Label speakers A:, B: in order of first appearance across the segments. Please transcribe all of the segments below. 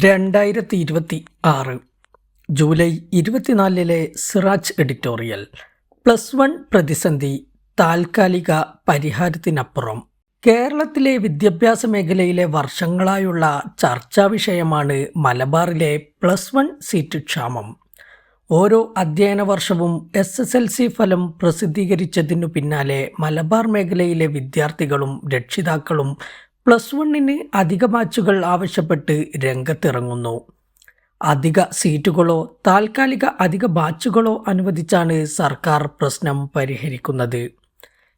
A: 2026 July 24 Siraj editorial +1 പ്രതിസന്ധി താൽക്കാലിക പരിഹാരത്തിനപ്പുറം. കേരളത്തിലെ വിദ്യാഭ്യാസ മേഖലയിലെ വർഷങ്ങളായുള്ള ചർച്ചാ വിഷയമാണ് മലബാറിലെ +1 സീറ്റ് ക്ഷാമം. ഓരോ അധ്യയന വർഷവും SSLC ഫലം പ്രസിദ്ധീകരിച്ചതിനു പിന്നാലെ മലബാർ മേഖലയിലെ വിദ്യാർത്ഥികളും രക്ഷിതാക്കളും +1 അധിക ബാച്ചുകൾ ആവശ്യപ്പെട്ട് രംഗത്തിറങ്ങുന്നു. അധിക സീറ്റുകളോ താൽക്കാലിക അധിക ബാച്ചുകളോ അനുവദിച്ചാണ് സർക്കാർ പ്രശ്നം പരിഹരിക്കുന്നത്.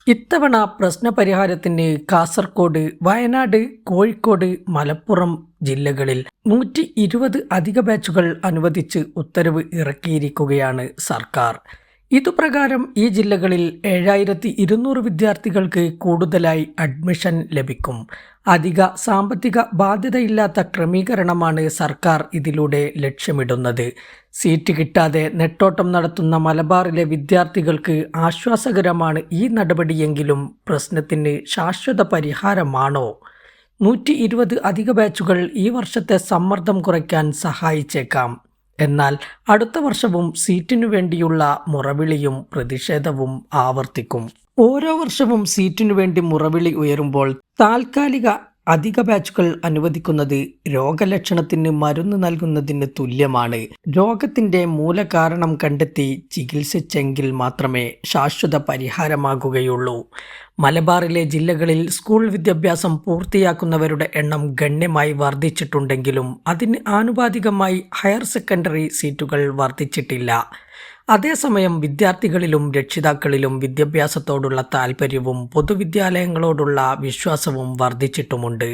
A: ഇത്തവണ പ്രശ്നപരിഹാരത്തിന് കാസർഗോഡ്, വയനാട്, കോഴിക്കോട്, മലപ്പുറം ജില്ലകളിൽ 120 അധിക ബാച്ചുകൾ അനുവദിച്ച് ഉത്തരവ് ഇറക്കിയിരിക്കുകയാണ് സർക്കാർ. ഇതുപ്രകാരം ഈ ജില്ലകളിൽ 7200 വിദ്യാർത്ഥികൾക്ക് കൂടുതലായി അഡ്മിഷൻ ലഭിക്കും. അധിക സാമ്പത്തിക ബാധ്യതയില്ലാത്ത ക്രമീകരണമാണ് സർക്കാർ ഇതിലൂടെ ലക്ഷ്യമിടുന്നത്. സീറ്റ് കിട്ടാതെ നെട്ടോട്ടം നടത്തുന്ന മലബാറിലെ വിദ്യാർത്ഥികൾക്ക് ആശ്വാസകരമാണ് ഈ നടപടിയെങ്കിലും പ്രശ്നത്തിന് ശാശ്വത പരിഹാരമാണോ? 120 അധിക ബാച്ചുകൾ ഈ വർഷത്തെ സമ്മർദ്ദം കുറയ്ക്കാൻ സഹായിച്ചേക്കാം. എന്നാൽ അടുത്ത വർഷവും സീറ്റിനു വേണ്ടിയുള്ള മുറവിളിയും പ്രതിഷേധവും ആവർത്തിക്കും. ഓരോ വർഷവും സീറ്റിനു വേണ്ടി മുറവിളി ഉയരുമ്പോൾ താൽക്കാലിക അധിക ബാച്ചുകൾ അനുവദിക്കുന്നത് രോഗലക്ഷണത്തിന് മരുന്ന് നൽകുന്നതിന് തുല്യമാണ്. രോഗത്തിന്റെ മൂലകാരണം കണ്ടെത്തി ചികിത്സിച്ചെങ്കിൽ മാത്രമേ ശാശ്വത പരിഹാരമാകുകയുള്ളൂ. മലബാറിലെ ജില്ലകളിൽ സ്കൂൾ വിദ്യാഭ്യാസം പൂർത്തിയാക്കുന്നവരുടെ എണ്ണം ഗണ്യമായി വർദ്ധിച്ചിട്ടുണ്ടെങ്കിലും അതിന് ആനുപാതികമായി ഹയർ സെക്കൻഡറി സീറ്റുകൾ വർദ്ധിച്ചിട്ടില്ല. അതേസമയം വിദ്യാർത്ഥികളിലും രക്ഷിതാക്കളിലും വിദ്യാഭ്യാസത്തോടുള്ള താൽപ്പര്യവും പൊതുവിദ്യാലയങ്ങളോടുള്ള വിശ്വാസവും വർദ്ധിച്ചിട്ടുമുണ്ട്.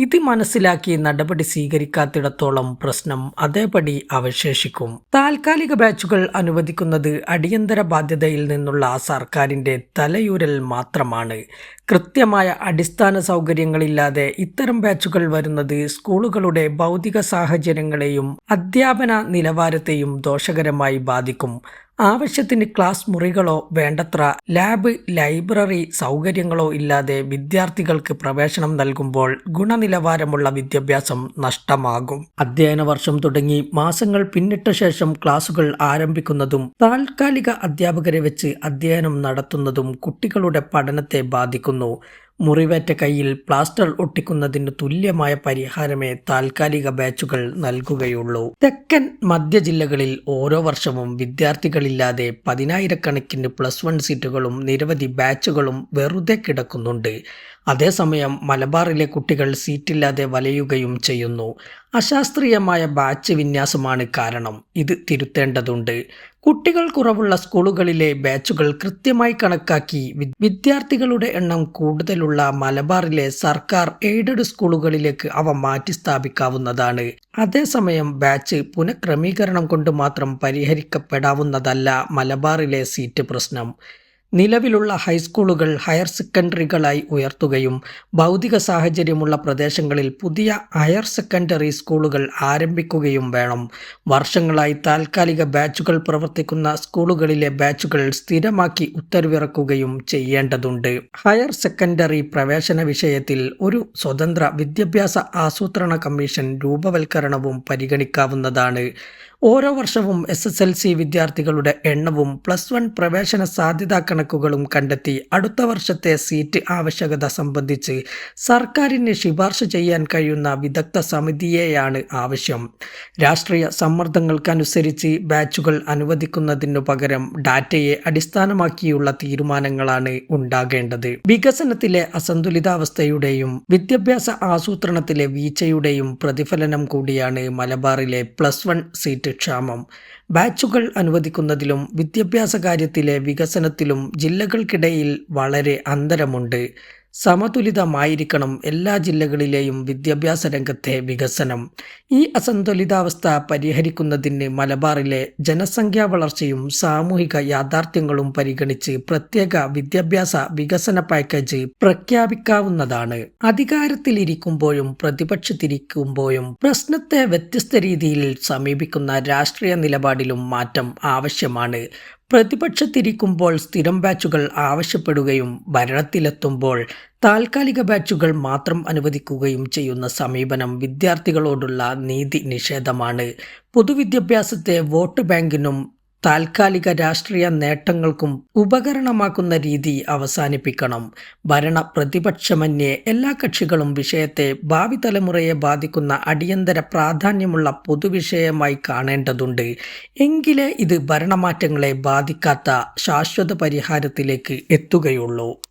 A: ഇത് മനസ്സിലാക്കി നടപടി സ്വീകരിക്കാത്തിടത്തോളം പ്രശ്നം അതേപടി അവശേഷിക്കും. താൽക്കാലിക ബാച്ചുകൾ അനുവദിക്കുന്നത് അടിയന്തര ബാധ്യതയിൽ നിന്നുള്ള സർക്കാരിൻ്റെ തലയൂരൽ മാത്രമാണ്. കൃത്യമായ അടിസ്ഥാന സൗകര്യങ്ങളില്ലാതെ ഇത്തരം ബാച്ചുകൾ വരുന്നത് സ്കൂളുകളുടെ ഭൗതിക സാഹചര്യങ്ങളെയും അധ്യാപന നിലവാരത്തെയും ദോഷകരമായി ബാധിക്കും. ആവശ്യത്തിന് ക്ലാസ് മുറികളോ വേണ്ടത്ര ലാബ്, ലൈബ്രറി സൗകര്യങ്ങളോ ഇല്ലാതെ വിദ്യാർത്ഥികൾക്ക് പ്രവേശനം നൽകുമ്പോൾ ഗുണനിലവാരമുള്ള വിദ്യാഭ്യാസം നഷ്ടമാകും. അധ്യയന വർഷം തുടങ്ങി മാസങ്ങൾ പിന്നിട്ട ശേഷം ക്ലാസുകൾ ആരംഭിക്കുന്നതും താൽക്കാലിക അധ്യാപകരെ വെച്ച് അധ്യയനം നടത്തുന്നതും കുട്ടികളുടെ പഠനത്തെ ബാധിക്കുന്നു. മുറിവേറ്റ കൈയിൽ പ്ലാസ്റ്റർ ഒട്ടിക്കുന്നതിന് തുല്യമായ പരിഹാരമേ താൽക്കാലിക ബാച്ചുകൾ നൽകുകയുള്ളൂ. തെക്കൻ മധ്യ ജില്ലകളിൽ ഓരോ വർഷവും വിദ്യാർത്ഥികളില്ലാതെ 10,000-കണക്കിന് +1 സീറ്റുകളും നിരവധി ബാച്ചുകളും വെറുതെ കിടക്കുന്നുണ്ട്. അതേസമയം മലബാറിലെ കുട്ടികൾ സീറ്റില്ലാതെ വലയുകയും ചെയ്യുന്നു. അശാസ്ത്രീയമായ ബാച്ച് വിന്യാസമാണ് കാരണം. ഇത് തിരുത്തേണ്ടതുണ്ട്. കുട്ടികൾ കുറവുള്ള സ്കൂളുകളിലെ ബാച്ചുകൾ കൃത്യമായി കണക്കാക്കി വിദ്യാർത്ഥികളുടെ എണ്ണം കൂടുതലുള്ള മലബാറിലെ സർക്കാർ എയ്ഡഡ് സ്കൂളുകളിലേക്ക് അവ മാറ്റി സ്ഥാപിക്കാവുന്നതാണ്. അതേസമയം ബാച്ച് പുനഃക്രമീകരണം കൊണ്ട് മാത്രം പരിഹരിക്കപ്പെടാവുന്നതല്ല മലബാറിലെ സീറ്റ് പ്രശ്നം. നിലവിലുള്ള ഹൈസ്കൂളുകൾ ഹയർ സെക്കൻഡറികളായി ഉയർത്തുകയും ഭൗതിക സാഹചര്യമുള്ള പ്രദേശങ്ങളിൽ പുതിയ ഹയർ സെക്കൻഡറി സ്കൂളുകൾ ആരംഭിക്കുകയും വേണം. വർഷങ്ങളായി താൽക്കാലിക ബാച്ചുകൾ പ്രവർത്തിക്കുന്ന സ്കൂളുകളിലെ ബാച്ചുകൾ സ്ഥിരമാക്കി ഉത്തരവിറക്കുകയും ചെയ്യേണ്ടതുണ്ട്. ഹയർ സെക്കൻഡറി പ്രവേശന വിഷയത്തിൽ ഒരു സ്വതന്ത്ര വിദ്യാഭ്യാസ ആസൂത്രണ കമ്മീഷൻ രൂപവൽക്കരണവും പരിഗണിക്കാവുന്നതാണ്. ഓരോ വർഷവും SSLC വിദ്യാർത്ഥികളുടെ എണ്ണവും +1 പ്രവേശന സാധ്യതാ കണക്കുകളും കണ്ടെത്തി അടുത്ത വർഷത്തെ സീറ്റ് ആവശ്യകത സംബന്ധിച്ച് സർക്കാരിന് ശുപാർശ ചെയ്യാൻ കഴിയുന്ന വിദഗ്ധ സമിതിയെയാണ് ആവശ്യം. രാഷ്ട്രീയ സമ്മർദ്ദങ്ങൾക്കനുസരിച്ച് ബാച്ചുകൾ അനുവദിക്കുന്നതിനു പകരം ഡാറ്റയെ അടിസ്ഥാനമാക്കിയുള്ള തീരുമാനങ്ങളാണ് ഉണ്ടാകേണ്ടത്. വികസനത്തിലെ അസന്തുലിതാവസ്ഥയുടെയും വിദ്യാഭ്യാസ ആസൂത്രണത്തിലെ വീഴ്ചയുടെയും പ്രതിഫലനം കൂടിയാണ് മലബാറിലെ +1 സീറ്റ് ക്ഷാമം. ബാച്ചുകൾ അനുവദിക്കുന്നതിലും വിദ്യാഭ്യാസ കാര്യത്തിലെ വികസനത്തിലും ജില്ലകൾക്കിടയിൽ വളരെ അന്തരമുണ്ട്. സമതുലിതമായിരിക്കണം എല്ലാ ജില്ലകളിലെയും വിദ്യാഭ്യാസ രംഗത്തെ വികസനം. ഈ അസന്തുലിതാവസ്ഥ പരിഹരിക്കുന്നതിന് മലബാറിലെ ജനസംഖ്യാ വളർച്ചയും സാമൂഹിക യാഥാർത്ഥ്യങ്ങളും പരിഗണിച്ച് പ്രത്യേക വിദ്യാഭ്യാസ വികസന പാക്കേജ് പ്രഖ്യാപിക്കാവുന്നതാണ്. അധികാരത്തിലിരിക്കുമ്പോഴും പ്രതിപക്ഷത്തിരിക്കുമ്പോഴും പ്രശ്നത്തെ വ്യത്യസ്ത രീതിയിൽ സമീപിക്കുന്ന രാഷ്ട്രീയ നിലപാടിലും മാറ്റം ആവശ്യമാണ്. പ്രതിപക്ഷത്തിരിക്കുമ്പോൾ സ്ഥിരം ബാച്ചുകൾ ആവശ്യപ്പെടുകയും ഭരണത്തിലെത്തുമ്പോൾ താൽക്കാലിക ബാച്ചുകൾ മാത്രം അനുവദിക്കുകയും ചെയ്യുന്ന സമീപനം വിദ്യാർത്ഥികളോടുള്ള നീതി നിഷേധമാണ്. പൊതുവിദ്യാഭ്യാസത്തെ വോട്ട് ബാങ്കിനും താൽക്കാലിക രാഷ്ട്രീയ നേട്ടങ്ങൾക്കും ഉപകരണമാക്കുന്ന രീതി അവസാനിപ്പിക്കണം. പ്രതിപക്ഷമന്യേ എല്ലാ കക്ഷികളും വിഷയത്തെ ഭാവി തലമുറയെ ബാധിക്കുന്ന അടിയന്തര പ്രാധാന്യമുള്ള പൊതുവിഷയമായി കാണേണ്ടതുണ്ട്. എങ്കിലേ ഇത് ഭരണമാറ്റങ്ങളെ ബാധിക്കാത്ത ശാശ്വത പരിഹാരത്തിലേക്ക് എത്തുകയുള്ളൂ.